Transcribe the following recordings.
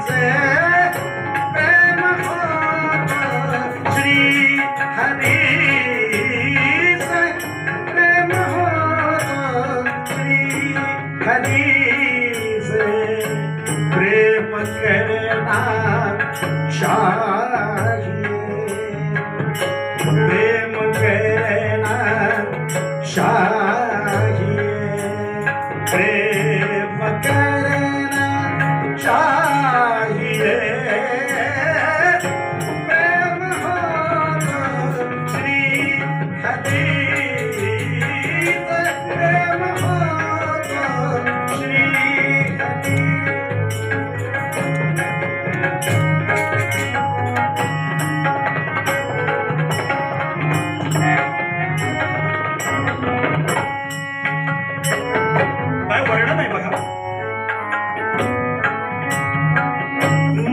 से प्रेम हो श्री हरि से प्रेम हो श्री हरि से प्रेम करना चाहिए प्रेम करना चाहिए प्रेम करना चाहिए प्रेम हो श्री हरि प्रेम हो श्री हरि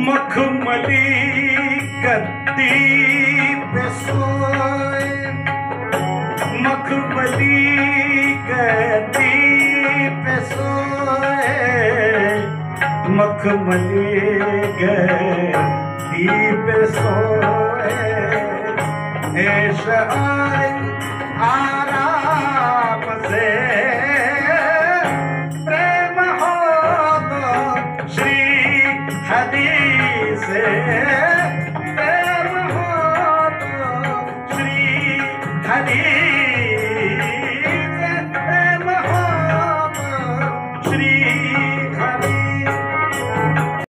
मखमली गद्दी पे सोए मखमली गद्दी पे सोए मखमली गद्दी पे सोए ऐश आराम